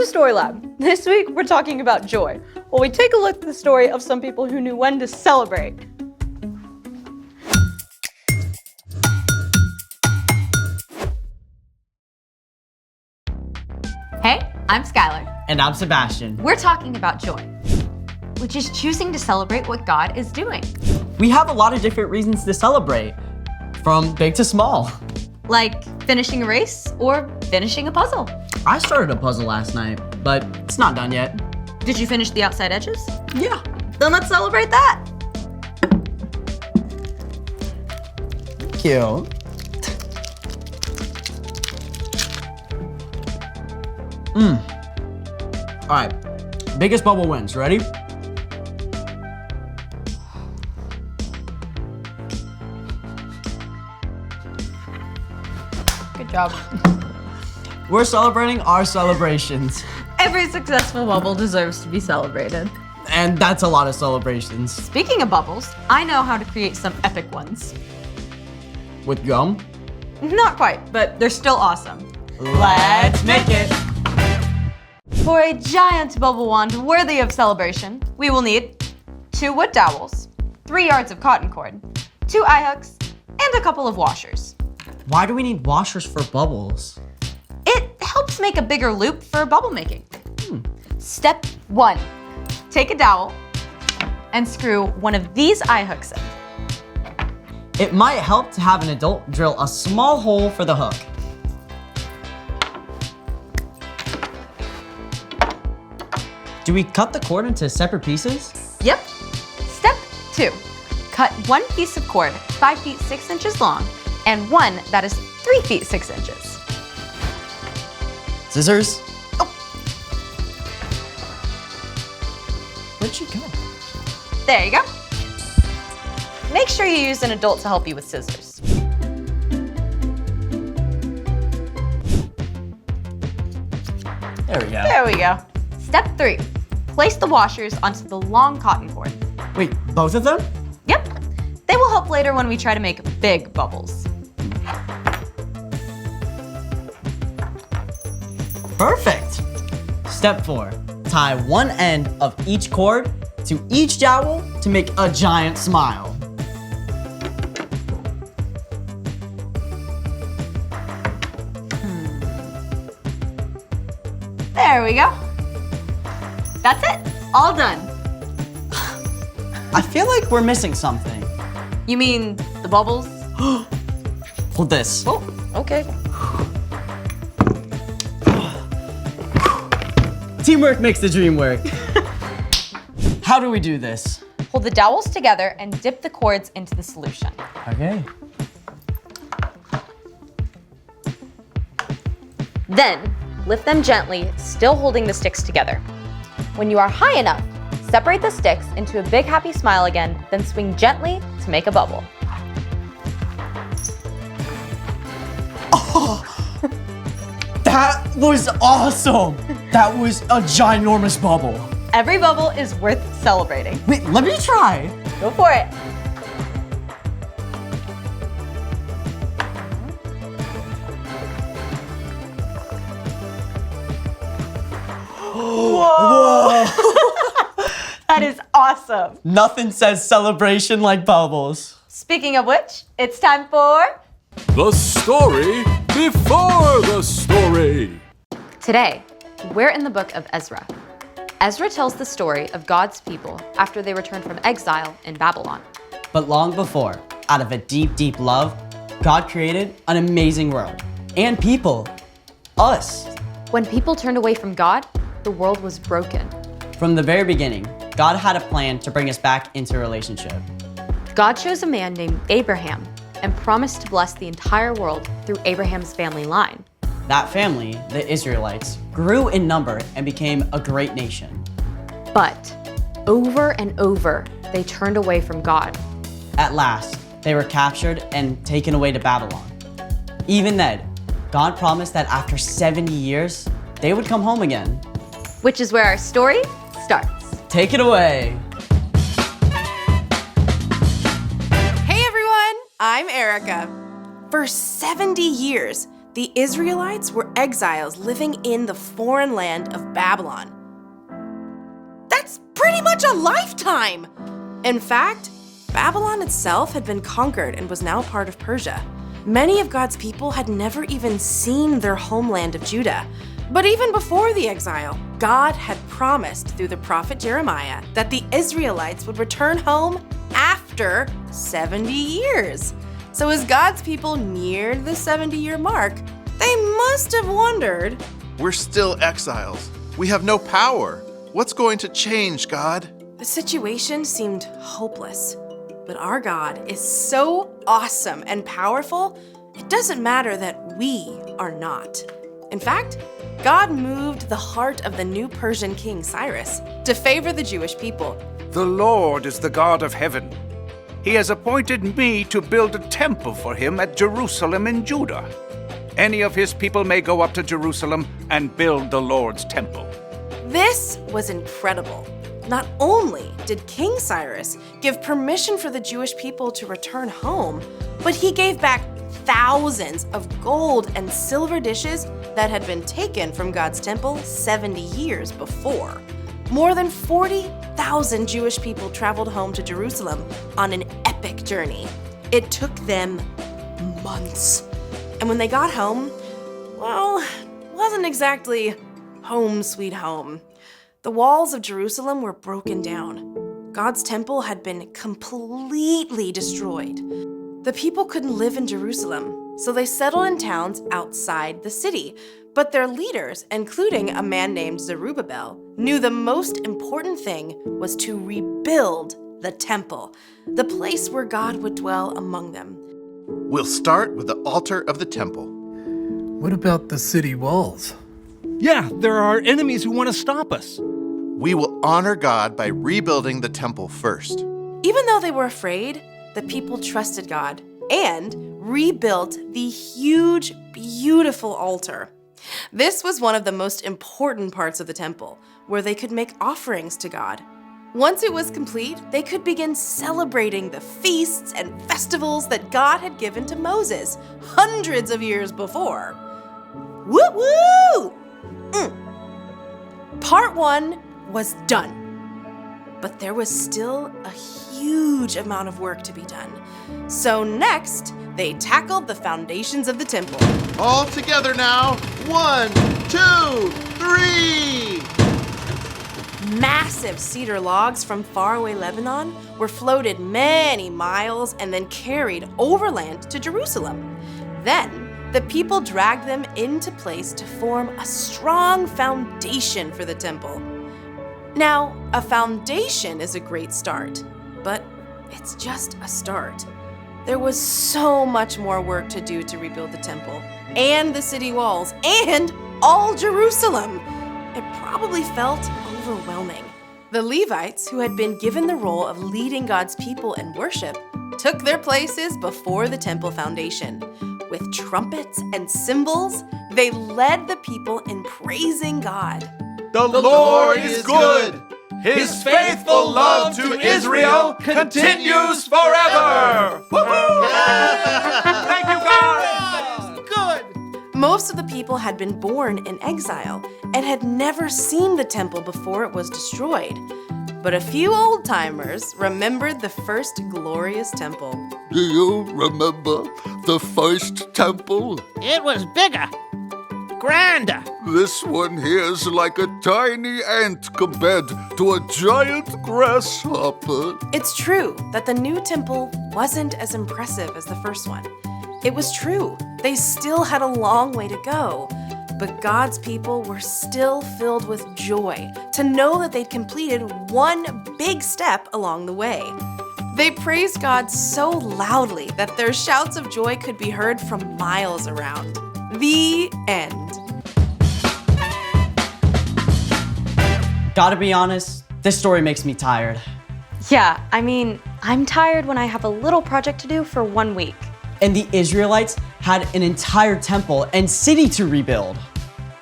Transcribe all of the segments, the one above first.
Story Lab. This week we're talking about joy. While we take a look at the story of some people who knew when to celebrate. Hey, I'm Skylar. And I'm Sebastian. We're talking about joy, which is choosing to celebrate what God is doing. We have a lot of different reasons to celebrate, from big to small. Like finishing a race or finishing a puzzle. I started a puzzle last night, but it's not done yet. Did you finish the outside edges? Yeah. Then let's celebrate that. Cute. All right, biggest bubble wins. Ready? Good job. We're celebrating our celebrations. Every successful bubble deserves to be celebrated. And that's a lot of celebrations. Speaking of bubbles, I know how to create some epic ones. With gum? Not quite, but they're still awesome. Let's make it. For a giant bubble wand worthy of celebration, we will need 2 wood dowels, 3 yards of cotton cord, 2 eye hooks, and a couple of washers. Why do we need washers for bubbles? It helps make a bigger loop for bubble making. Step 1, take a dowel and screw one of these eye hooks in. It might help to have an adult drill a small hole for the hook. Do we cut the cord into separate pieces? Yep. Step 2, cut 1 piece of cord 5 feet 6 inches long and one that is 3 feet 6 inches. Scissors? Oh. Where'd you go? There you go. Make sure you use an adult to help you with scissors. There we go. There we go. Step 3, place the washers onto the long cotton cord. Wait, both of them? Yep. They will help later when we try to make big bubbles. Perfect. Step 4, tie one end of each cord to each dowel to make a giant smile. There we go. That's it. All done. I feel like we're missing something. You mean the bubbles? Hold this. Oh, okay. Teamwork makes the dream work. How do we do this? Hold the dowels together and dip the cords into the solution. Okay. Then, lift them gently, still holding the sticks together. When you are high enough, separate the sticks into a big happy smile again, then swing gently to make a bubble. Oh, that was awesome. That was a ginormous bubble. Every bubble is worth celebrating. Wait, let me try. Go for it. Whoa. That is awesome. Nothing says celebration like bubbles. Speaking of which, it's time for The story before the story. today. We're in the book of Ezra. Ezra tells the story of God's people after they returned from exile in Babylon. But long before, out of a deep, deep love, God created an amazing world and people, us. When people turned away from God, the world was broken. From the very beginning, God had a plan to bring us back into a relationship. God chose a man named Abraham and promised to bless the entire world through Abraham's family line. That family, the Israelites, grew in number and became a great nation. But over and over, they turned away from God. At last, they were captured and taken away to Babylon. Even then, God promised that after 70 years, they would come home again. Which is where our story starts. Take it away. Hey everyone, I'm Erica. For 70 years, the the Israelites were exiles living in the foreign land of Babylon. That's pretty much a lifetime! In fact, Babylon itself had been conquered and was now part of Persia. Many of God's people had never even seen their homeland of Judah. But even before the exile, God had promised through the prophet Jeremiah that the Israelites would return home after 70 years. So as God's people neared the 70-year mark, they must have wondered, We're still exiles. We have no power. What's going to change, God? the situation seemed hopeless. But our God is so awesome and powerful, it doesn't matter that we are not. In fact, God moved the heart of the new Persian king Cyrus to favor the Jewish people. The Lord is the God of heaven. He has appointed me to build a temple for him at Jerusalem in Judah. Any of his people may go up to Jerusalem and build the Lord's temple. This was incredible. Not only did King Cyrus give permission for the Jewish people to return home, but he gave back thousands of gold and silver dishes that had been taken from God's temple 70 years before. More than 40,000 Jewish people traveled home to Jerusalem on an epic journey. It took them months. And when they got home, well, wasn't exactly home sweet home. The walls of Jerusalem were broken down. God's temple had been completely destroyed. The people couldn't live in Jerusalem, so they settled in towns outside the city. But their leaders, including a man named Zerubbabel, knew the most important thing was to rebuild the temple, the place where God would dwell among them. We'll start with the altar of the temple. What about the city walls? Yeah, there are enemies who want to stop us. We will honor God by rebuilding the temple first. Even though they were afraid, the people trusted God and rebuilt the huge, beautiful altar. This was one of the most important parts of the temple, where they could make offerings to God. Once it was complete, they could begin celebrating the feasts and festivals that God had given to Moses hundreds of years before. Woo-woo! Part 1 was done. But there was still a huge amount of work to be done. So next, they tackled the foundations of the temple. All together now. 1, 2, 3. Massive cedar logs from faraway Lebanon were floated many miles and then carried overland to Jerusalem. Then, the people dragged them into place to form a strong foundation for the temple. Now, a foundation is a great start, but it's just a start. There was so much more work to do to rebuild the temple, and the city walls, and all Jerusalem. It probably felt overwhelming. The Levites, who had been given the role of leading God's people in worship, took their places before the temple foundation. With trumpets and cymbals, they led the people in praising God. The Lord is good. His faithful love to Israel continues forever. Thank you, God! Good! Most of the people had been born in exile and had never seen the temple before it was destroyed. But a few old-timers remembered the first glorious temple. Do you remember the first temple? It was bigger, grander. This one here's like a tiny ant compared to a giant grasshopper. It's true that the new temple wasn't as impressive as the first one. It was true, they still had a long way to go. But God's people were still filled with joy to know that they'd completed one big step along the way. They praised God so loudly that their shouts of joy could be heard from miles around. The end. Gotta be honest, this story makes me tired. Yeah, I mean, I'm tired when I have a little project to do for 1 week. And the Israelites had an entire temple and city to rebuild.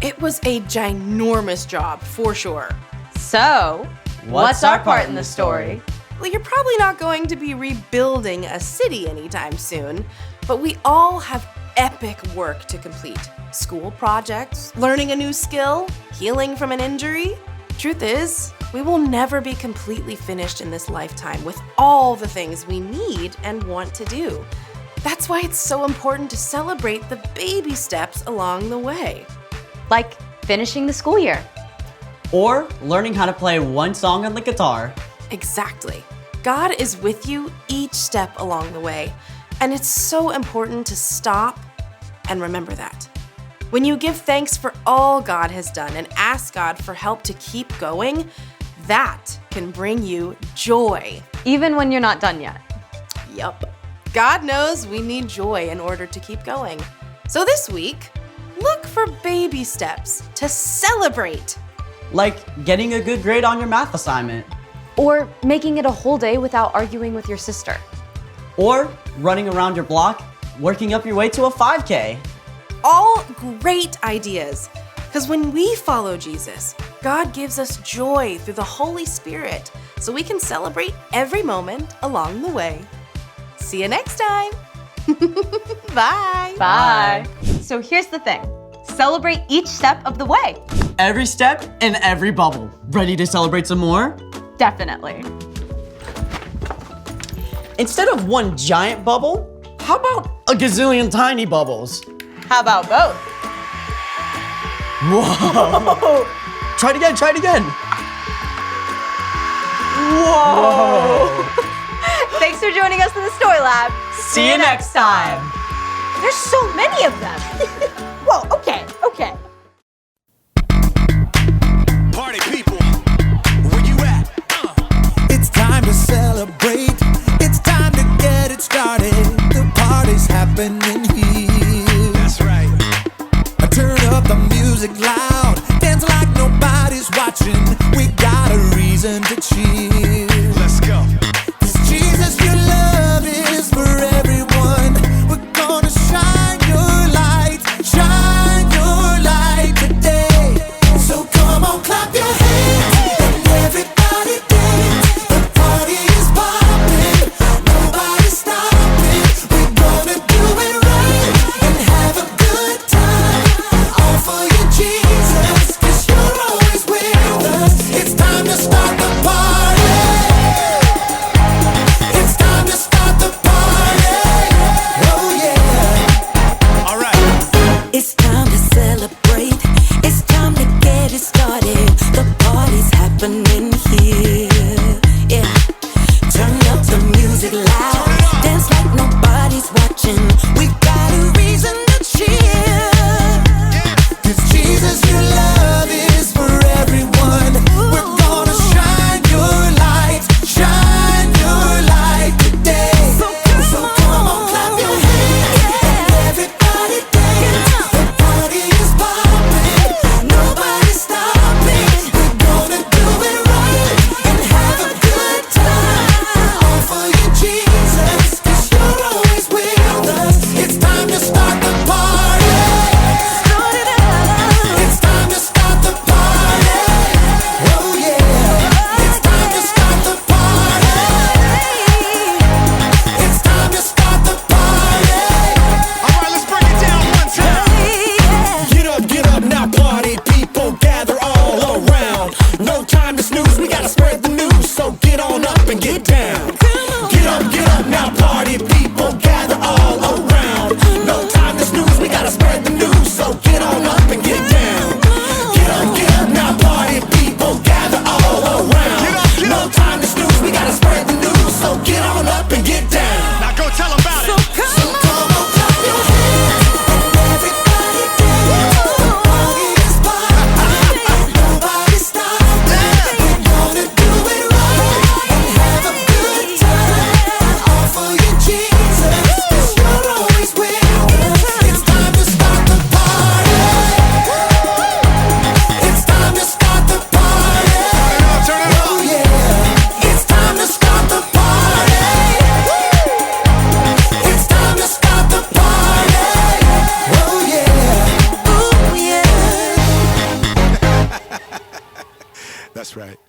It was a ginormous job, for sure. So, what's our part in the story? Well, you're probably not going to be rebuilding a city anytime soon, but we all have epic work to complete. School projects, learning a new skill, healing from an injury. Truth is, we will never be completely finished in this lifetime with all the things we need and want to do. That's why it's so important to celebrate the baby steps along the way. Like finishing the school year. Or learning how to play one song on the guitar. Exactly. God is with you each step along the way, and it's so important to stop and remember that. When you give thanks for all God has done and ask God for help to keep going, that can bring you joy. Even when you're not done yet. Yup. God knows we need joy in order to keep going. So this week, look for baby steps to celebrate. Like getting a good grade on your math assignment. Or making it a whole day without arguing with your sister. Or running around your block, working up your way to a 5K. All great ideas. Because when we follow Jesus, God gives us joy through the Holy Spirit so we can celebrate every moment along the way. See you next time. Bye. Bye. So here's the thing. Celebrate each step of the way. Every step and every bubble. Ready to celebrate some more? Definitely. Instead of one giant bubble, how about a gazillion tiny bubbles? How about both? Whoa! Try it again, try it again. Whoa! Thanks for joining us in the Story Lab. See you next time. There's so many of them. Whoa, okay. Party people, where you at? It's time to celebrate. It's time to get it started. The party's happening here. That's right. I turn up the music loud. Dance like nobody's watching. We got a reason to cheer. Let's go. 'Cause Jesus, your love is for everyone. We're gonna shine your light. Shine your light today. So come on, clap your hands. And everybody dance. The party is popping. Nobody's stopping. We're gonna do it right and have a good time. All for you, Jesus, 'cause you're always with us. It's time to start the party. It's time to start the party. Oh yeah. All right. It's time to celebrate. It's time to get it started. The party's happening here. Yeah. Turn up the music loud. Dance like nobody's watching. We got a reason to cheer. 'Cause Jesus, your love is for everyone. We're gonna shine your light. Shine your light today. So come on, clap your hands. And everybody dance. The party is popping. Nobody's stopping. We're gonna do it right and have a good time. All for you, Jesus, 'cause you're always with us. It's time to start the party. Start it up. It's time to start the party. Oh yeah. It's time to start the party. It's time to start the party. All right, let's break it down one time. Get up now, party people, gather all around. No time to snooze, we gotta spread the news, so get on up and get down. Get up now, party people, gather all around. No time to snooze, we gotta spread the news, so get on up and get down. Get up now, party people, gather all around. No time to snooze, we gotta spread the news, so get on up and get down. Now go tell them about it. So come on, clap your hands, and everybody dance. The party is popping, nobody's stopping. We're gonna do it right and have a good time. All for you, Jesus, 'cause you're always with us. It's time to start the party. It's time to start the party. Turn it up. Oh yeah. It's time to start the party. It's time to start the party. Oh yeah. Ooh yeah. That's right.